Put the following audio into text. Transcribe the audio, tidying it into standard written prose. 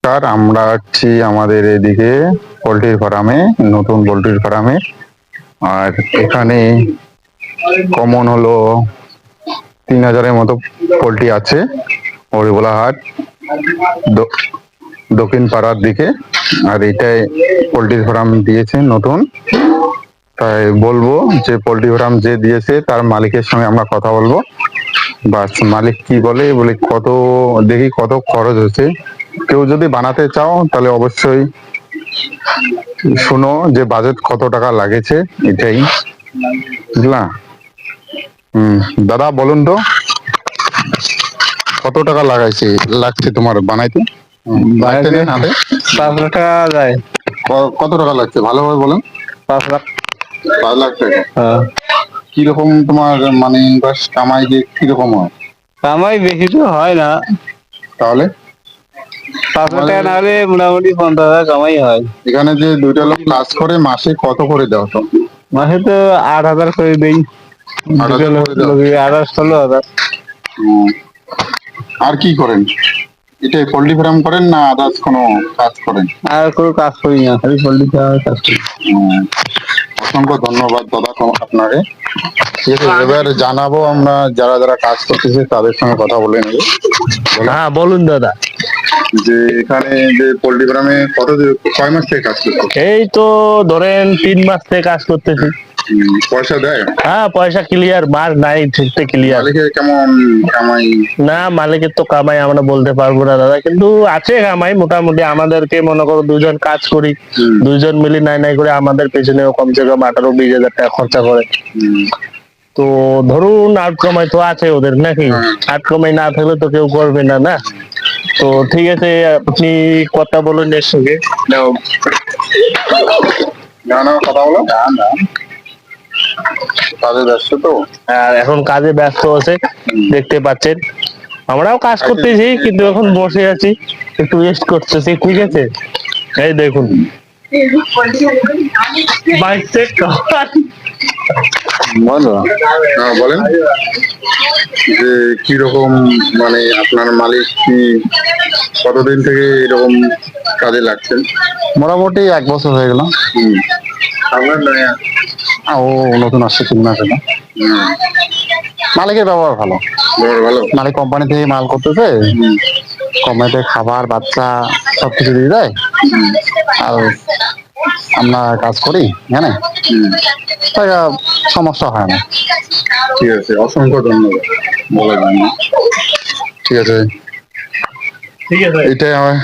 নমস্কার, আমরা আছি আমাদের এদিকে পোল্ট্রির ফার্মে, নতুন পোল্ট্রির ফার্মে। আর এখানে কমন হলো 3000-এর মতো পোল্ট্রি আছে হরিবোলাহাট দক্ষিণ পাড়ার দিকে। আর এটাই পোল্ট্রির ফার্ম দিয়েছে নতুন। তাই বলবো যে পোল্ট্রি ফার্ম যে দিয়েছে তার মালিকের সঙ্গে আমরা কথা বলবো। বাস মালিক কি বলে কত দেখি কত খরচ হচ্ছে। কেউ যদি বানাতে চাও তাহলে অবশ্যই শুনো যে বাজেট কত টাকা লাগেছে, এটাই বুঝলা। দাদা বলুন তো কত টাকা লাগছে তোমার বানাইতে? বানাইতে 5 লাখ টাকা যায়। কত টাকা লাগছে ভালোভাবে বলেন। 5 লাখ। 5 লাখ টাকা। হ্যাঁ। কিরকম তোমার মানে ইনভেস্ট কামাই যে কিরকম হয়? কামাই বেশি তো হয় না, তাহলে 5 লাখ টাকা না হলে মোটামুটি 50,000 কামাই হয়। এখানে যে দুইটা লোক কাজ করে মাসে কত করে দাও তো? মাসে তো 8,000 করে দেই। 8,000 করে দাও? 16,000। আর কি করেন? এটাই পোল্ট্রি ফার্ম করেন না আদার্স কোনো কাজ করেন? আর কোনো কাজ করি না, খালি পোল্ট্রি ফার্মের কাজ করি। অসংখ্য ধন্যবাদ দাদা আপনাকে। ঠিক আছে, এবার জানাবো আমরা যারা যারা কাজ করতেছে তাদের সঙ্গে কথা বলে নেবো। হ্যাঁ বলুন দাদা। যে এখানে যে পোল্ট্রি ফার্মে কয় মাস থেকে কাজ করতে? এই তো ধরেন 3 মাস থেকে কাজ করতেছি। পয়সা দেয়? হ্যাঁ পয়সা ক্লিয়ার, মার নাই ঠিকতে ক্লিয়ার। মালিকের কেমন কামাই? না মালিকের তো কামাই আমরা বলতে পারবো না দাদা, কিন্তু আছে কামাই মোটামুটি। আমাদেরকে মনে করো 2 জন কাজ করি, 2 জন মিলে নাই নাই করে আমাদের পেছনেও কমসে কম 18-20 হাজার টাকা খরচা করে। তো ধরুন আট কামাই তো আছে ওদের নাকি, আট কামাই না থাকলে তো কেউ করবে না না। তো ঠিক আছে, আপনি কথা বলুন এর সঙ্গে। না কথা বলো। কাজে ব্যস্ত তো, আর এখন কাজে ব্যস্ত আছে দেখতে পাচ্ছেন। আমরাও কাজ করতেছি কিন্তু এখন বসে আছি, একটু রেস্ট করতেছি। ঠিক আছে, এই দেখুন বলেন যে কিরকম মানে আপনার মালিক কি কতদিন থেকে এরকম কাজে লাগছেন? মোটামুটি 1 বছর হয়ে গেল। আপনার ও নতুন আসছে 3 মাস হলো। মালিকের ব্যবহার ভালো। ভালো? মালিক কোম্পানি থেকে মাল করতেছে, কোম্পানিতে খাবার বাচ্চা সবকিছু দিয়ে দেয়। আর আমরা কাজ করি জানে, তাই সমস্যা হয় না। ঠিক আছে, অসংখ্য ধন্যবাদ বলার জন্য। ঠিক আছে, এটাই আমার